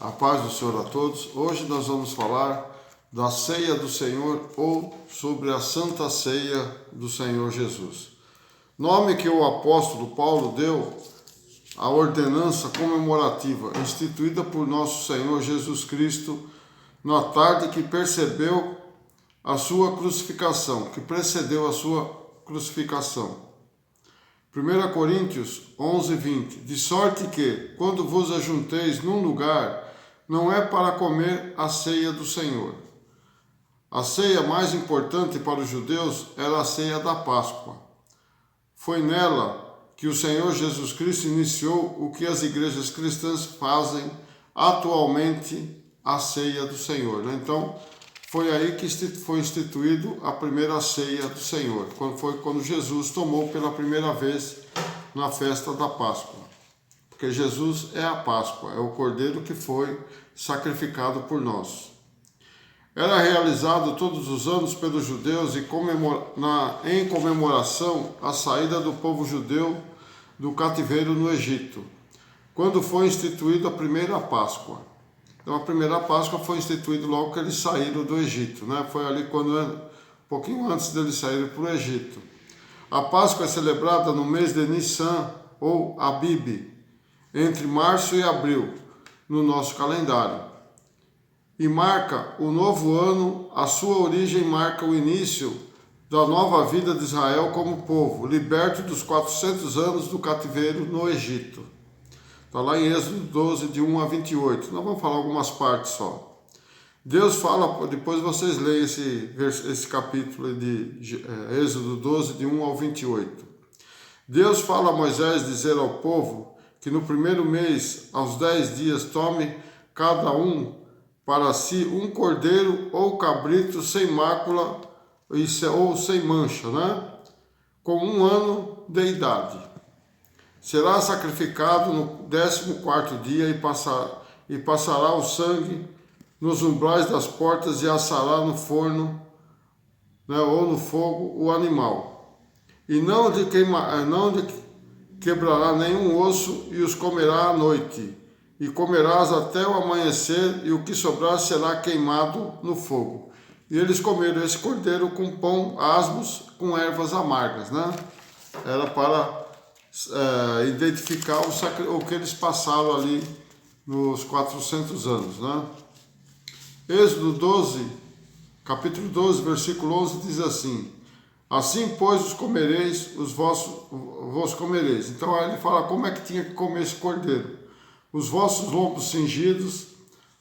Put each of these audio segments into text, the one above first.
A paz do Senhor a todos. Hoje nós vamos falar da ceia do Senhor ou sobre a Santa Ceia do Senhor Jesus. Nome que o apóstolo Paulo deu à ordenança comemorativa instituída por nosso Senhor Jesus Cristo na tarde que percebeu a sua crucificação, que precedeu a sua crucificação. 1 Coríntios 11:20. De sorte que, quando vos ajunteis num lugar, não é para comer a ceia do Senhor. A ceia mais importante para os judeus era a ceia da Páscoa. Foi nela que o Senhor Jesus Cristo iniciou o que as igrejas cristãs fazem atualmente, a ceia do Senhor. Então, foi aí que foi instituído a primeira ceia do Senhor, quando Jesus tomou pela primeira vez na festa da Páscoa. Porque Jesus é a Páscoa, é o Cordeiro que foi sacrificado por nós. Era realizado todos os anos pelos judeus em comemoração à saída do povo judeu do cativeiro no Egito, quando foi instituída a primeira Páscoa. Então a primeira Páscoa foi instituída logo que eles saíram do Egito, né? Foi ali um pouquinho antes deles saírem para o Egito. A Páscoa é celebrada no mês de Nissan ou Abib, entre março e abril, no nosso calendário. E marca o novo ano, a sua origem marca o início da nova vida de Israel como povo, liberto dos 400 anos do cativeiro no Egito. Está lá em Êxodo 12, de 1 a 28. Nós vamos falar algumas partes só. Deus fala, depois vocês leem esse capítulo de Êxodo 12, de 1 ao 28. Deus fala a Moisés dizer ao povo que no primeiro mês, aos 10 dias, tome cada um para si um cordeiro ou cabrito sem mácula ou sem mancha, né? Com 1 ano de idade. Será sacrificado no 14º dia e passará o sangue nos umbrais das portas e assará no forno, né, ou no fogo o animal. E não lhe quebrará nenhum osso e os comerá à noite. E comerás até o amanhecer, e o que sobrar será queimado no fogo. E eles comeram esse cordeiro com pão asmos, com ervas amargas, né? Era para identificar o que eles passaram ali nos 400 anos, né? Êxodo 12, capítulo 12, versículo 11 diz assim: assim, pois, vos comereis. Então aí ele fala como é que tinha que comer esse cordeiro. Os vossos lombos cingidos,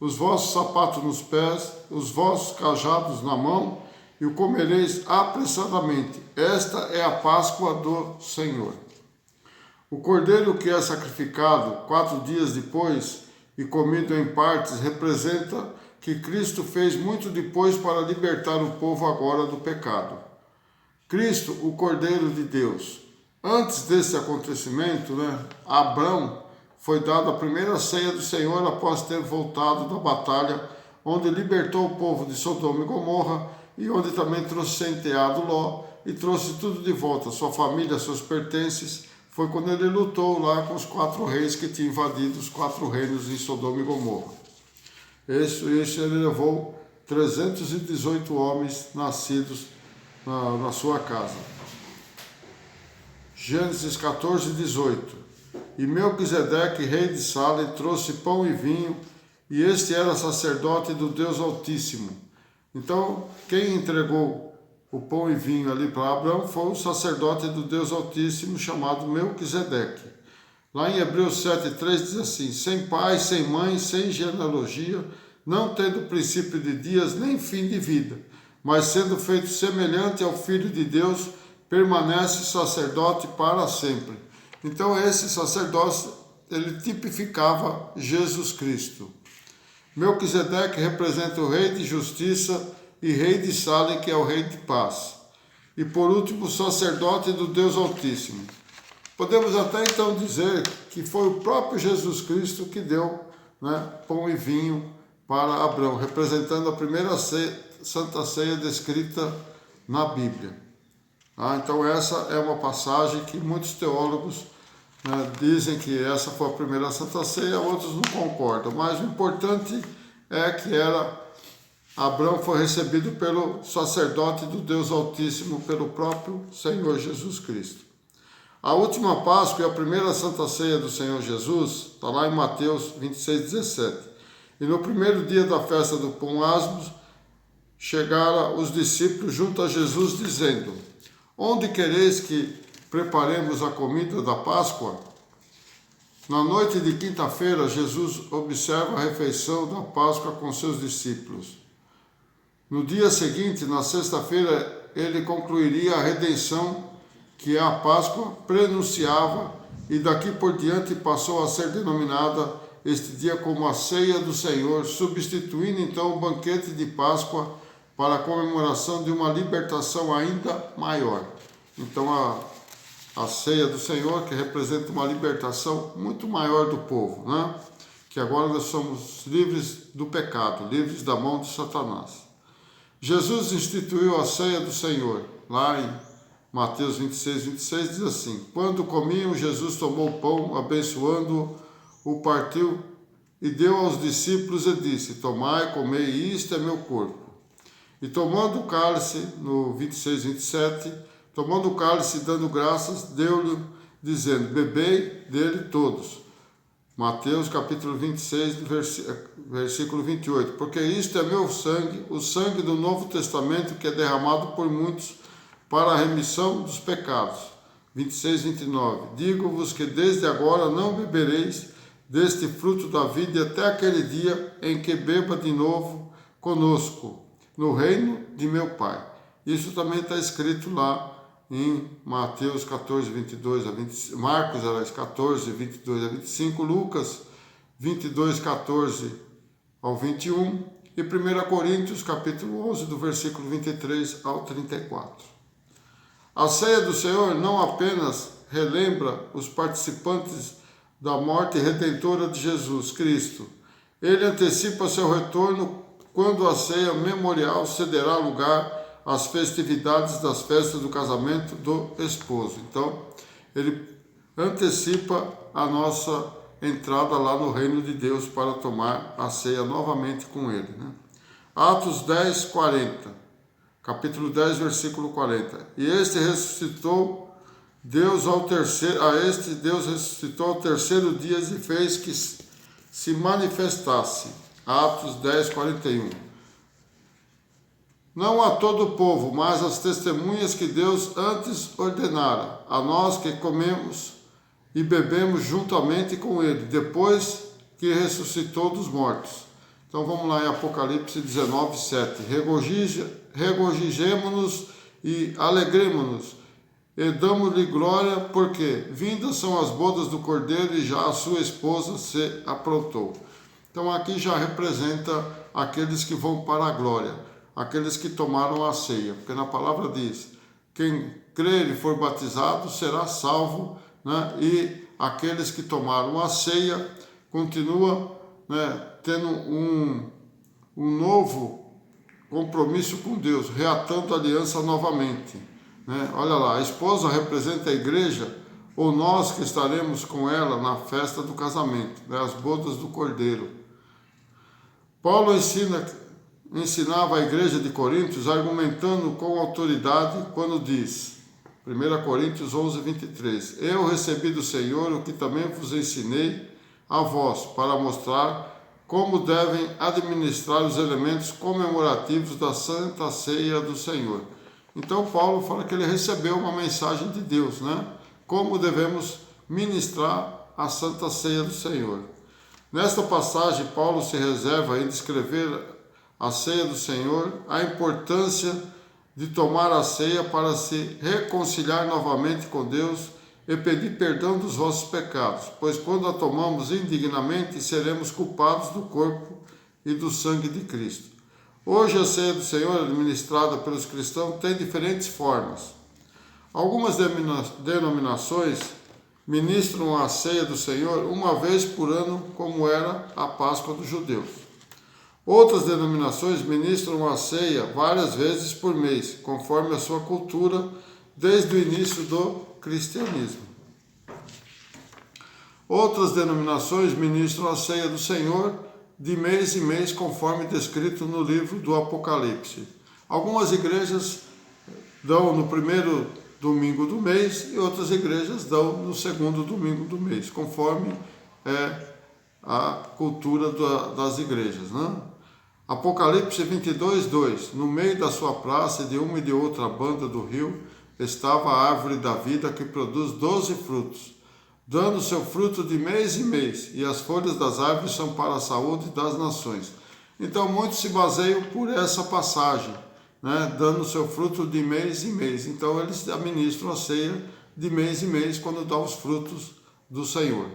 os vossos sapatos nos pés, os vossos cajados na mão, e o comereis apressadamente. Esta é a Páscoa do Senhor. O cordeiro que é sacrificado 4 dias depois e comido em partes representa que Cristo fez muito depois para libertar o povo agora do pecado. Cristo, o Cordeiro de Deus. Antes desse acontecimento, a Abrão foi dada a primeira ceia do Senhor após ter voltado da batalha, onde libertou o povo de Sodoma e Gomorra e onde também trouxe sem enteado Ló e trouxe tudo de volta, sua família, seus pertences. Foi quando ele lutou lá com os 4 reis que tinham invadido os 4 reinos em Sodoma e Gomorra. Isso ele levou 318 homens nascidos na sua casa. Gênesis 14, 18. E Melquisedeque, rei de Salem, trouxe pão e vinho, e este era sacerdote do Deus Altíssimo. Então, quem entregou o pão e vinho ali para Abraão foi o sacerdote do Deus Altíssimo, chamado Melquisedeque. Lá em Hebreus 7:3 diz assim: sem pai, sem mãe, sem genealogia, não tendo princípio de dias, nem fim de vida, mas sendo feito semelhante ao Filho de Deus, permanece sacerdote para sempre. Então esse sacerdócio, ele tipificava Jesus Cristo. Melquisedeque representa o rei de justiça e rei de Salem, que é o rei de paz. E por último, o sacerdote do Deus Altíssimo. Podemos até então dizer que foi o próprio Jesus Cristo que deu, pão e vinho para Abraão, representando a primeira Santa Ceia descrita na Bíblia. Então essa é uma passagem que muitos teólogos né, dizem que essa foi a primeira Santa Ceia, outros não concordam, mas o importante é que Abraão foi recebido pelo sacerdote do Deus Altíssimo, pelo próprio Senhor Jesus Cristo. A última Páscoa e a primeira Santa Ceia do Senhor Jesus está lá em Mateus 26:17. E no primeiro dia da festa do Pão Asmos, chegaram os discípulos junto a Jesus, dizendo: onde quereis que preparemos a comida da Páscoa? Na noite de quinta-feira, Jesus observa a refeição da Páscoa com seus discípulos. No dia seguinte, na sexta-feira, ele concluiria a redenção que a Páscoa prenunciava, e daqui por diante passou a ser denominada este dia como a Ceia do Senhor, substituindo então o banquete de Páscoa para a comemoração de uma libertação ainda maior. Então a Ceia do Senhor, que representa uma libertação muito maior do povo, né? Que agora nós somos livres do pecado, livres da mão de Satanás. Jesus instituiu a Ceia do Senhor, lá em Mateus 26 diz assim: quando comiam, Jesus tomou o pão, abençoando-o, o partiu e deu aos discípulos e disse: tomai, comei, isto é meu corpo. E tomando o cálice, no 27, tomando o cálice e dando graças, deu-lhe, dizendo: bebei dele todos. Mateus capítulo 26, versículo 28. Porque isto é meu sangue, o sangue do Novo Testamento, que é derramado por muitos para a remissão dos pecados. 26:29. Digo-vos que desde agora não bebereis deste fruto da vida até aquele dia em que beba de novo conosco no reino de meu Pai. Isso também está escrito lá em Mateus 14, 22 a 25, Marcos 14, 22 a 25, Lucas 22, 14 ao 21 e 1 Coríntios capítulo 11, do versículo 23 ao 34. A ceia do Senhor não apenas relembra os participantes da morte redentora de Jesus Cristo, ele antecipa seu retorno quando a ceia memorial cederá lugar às festividades das festas do casamento do esposo. Então, ele antecipa a nossa entrada lá no reino de Deus para tomar a ceia novamente com ele, né? Atos 10, 40. Capítulo 10, versículo 40. E este ressuscitou Deus ao terceiro, a este Deus ressuscitou ao terceiro dia e fez que se manifestasse. Atos 10, 41. Não a todo o povo, mas as testemunhas que Deus antes ordenara, a nós que comemos e bebemos juntamente com ele, depois que ressuscitou dos mortos. Então vamos lá em Apocalipse 19, 7. Regozijemo-nos e alegremo-nos, e damos-lhe glória, porque vindas são as bodas do Cordeiro e já a sua esposa se aprontou. Então aqui já representa aqueles que vão para a glória, aqueles que tomaram a ceia, porque na palavra diz: quem crer e for batizado será salvo, né? E aqueles que tomaram a ceia continuam, né, tendo um novo compromisso com Deus, reatando a aliança novamente, né? Olha lá, a esposa representa a igreja, ou nós que estaremos com ela na festa do casamento, né, as bodas do Cordeiro. Paulo ensinava a igreja de Coríntios, argumentando com autoridade, quando diz, 1 Coríntios 11, 23, eu recebi do Senhor o que também vos ensinei a vós, para mostrar como devem administrar os elementos comemorativos da Santa Ceia do Senhor. Então Paulo fala que ele recebeu uma mensagem de Deus, né? Como devemos ministrar a Santa Ceia do Senhor. Nesta passagem, Paulo se reserva em descrever a ceia do Senhor, a importância de tomar a ceia para se reconciliar novamente com Deus e pedir perdão dos vossos pecados, pois quando a tomamos indignamente, seremos culpados do corpo e do sangue de Cristo. Hoje a ceia do Senhor, administrada pelos cristãos, tem diferentes formas. Algumas denominações ministram a ceia do Senhor uma vez por ano, como era a Páscoa dos judeus. Outras denominações ministram a ceia várias vezes por mês, conforme a sua cultura, desde o início do cristianismo. Outras denominações ministram a ceia do Senhor de mês em mês, conforme descrito no livro do Apocalipse. Algumas igrejas dão no primeiro domingo do mês e outras igrejas dão no segundo domingo do mês, conforme a cultura das igrejas, né? Apocalipse 22, 2. No meio da sua praça, de uma e de outra banda do rio, estava a árvore da vida, que produz 12 frutos, dando seu fruto de mês em mês, e as folhas das árvores são para a saúde das nações. Então muitos se baseiam por essa passagem, né, dando seu fruto de mês em mês. Então eles administram a ceia de mês em mês, quando dá os frutos do Senhor.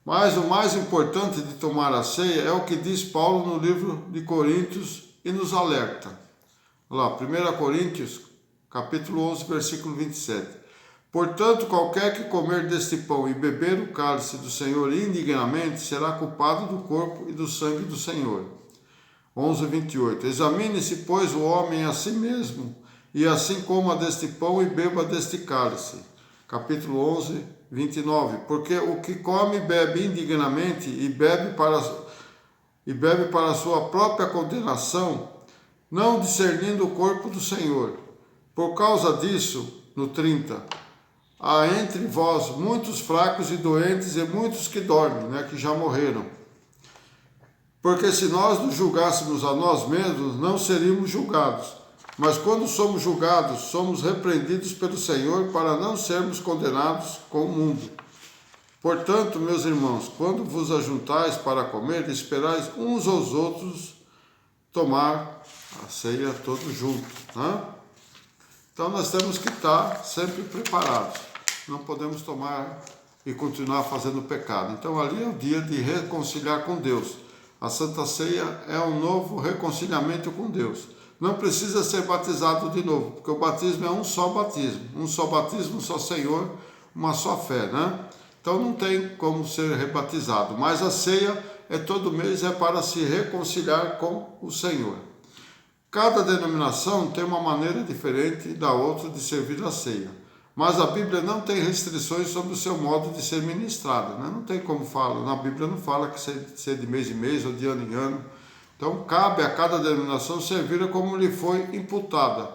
Mas o mais importante de tomar a ceia é o que diz Paulo no livro de Coríntios e nos alerta. Lá, 1 Coríntios, capítulo 11, versículo 27. Portanto, qualquer que comer deste pão e beber o cálice do Senhor indignamente será culpado do corpo e do sangue do Senhor. 11, 28. Examine-se, pois, o homem a si mesmo, e assim coma deste pão e beba deste cálice. Capítulo 11, 29. Porque o que come e bebe indignamente e bebe para a sua própria condenação, não discernindo o corpo do Senhor. Por causa disso, no 30, há entre vós muitos fracos e doentes e muitos que dormem, né, que já morreram. Porque se nós nos julgássemos a nós mesmos, não seríamos julgados. Mas quando somos julgados, somos repreendidos pelo Senhor para não sermos condenados com o mundo. Portanto, meus irmãos, quando vos ajuntais para comer, esperais uns aos outros tomar a ceia todos juntos, né? Então nós temos que estar sempre preparados. Não podemos tomar e continuar fazendo pecado. Então ali é o dia de reconciliar com Deus. A Santa Ceia é um novo reconciliamento com Deus. Não precisa ser batizado de novo, porque o batismo é um só batismo. Um só batismo, um só Senhor, uma só fé, né? Então não tem como ser rebatizado. Mas a ceia todo mês, é para se reconciliar com o Senhor. Cada denominação tem uma maneira diferente da outra de servir a ceia. Mas a Bíblia não tem restrições sobre o seu modo de ser ministrada, né? Não tem como falar, na Bíblia não fala que ser de mês em mês ou de ano em ano. Então cabe a cada denominação servir como lhe foi imputada.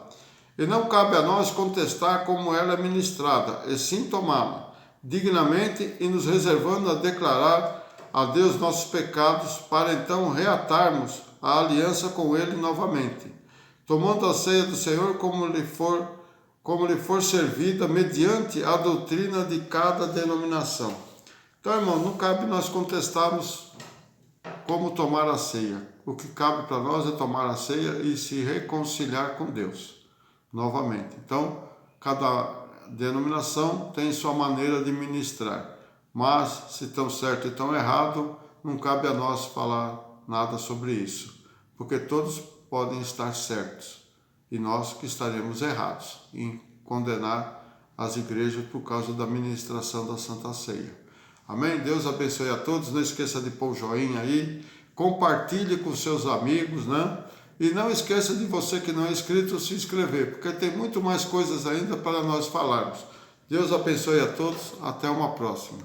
E não cabe a nós contestar como ela é ministrada, e sim tomá-la dignamente e nos reservando a declarar a Deus nossos pecados, para então reatarmos a aliança com Ele novamente, tomando a ceia do Senhor como lhe for servida mediante a doutrina de cada denominação. Então, irmão, não cabe nós contestarmos como tomar a ceia. O que cabe para nós é tomar a ceia e se reconciliar com Deus novamente. Então, cada denominação tem sua maneira de ministrar, mas se estão certo e estão errado, não cabe a nós falar nada sobre isso, porque todos podem estar certos e nós que estaremos errados em condenar as igrejas por causa da ministração da Santa Ceia. Amém? Deus abençoe a todos. Não esqueça de pôr o joinha aí, compartilhe com seus amigos, né? E não esqueça de você que não é inscrito se inscrever, porque tem muito mais coisas ainda para nós falarmos. Deus abençoe a todos. Até uma próxima.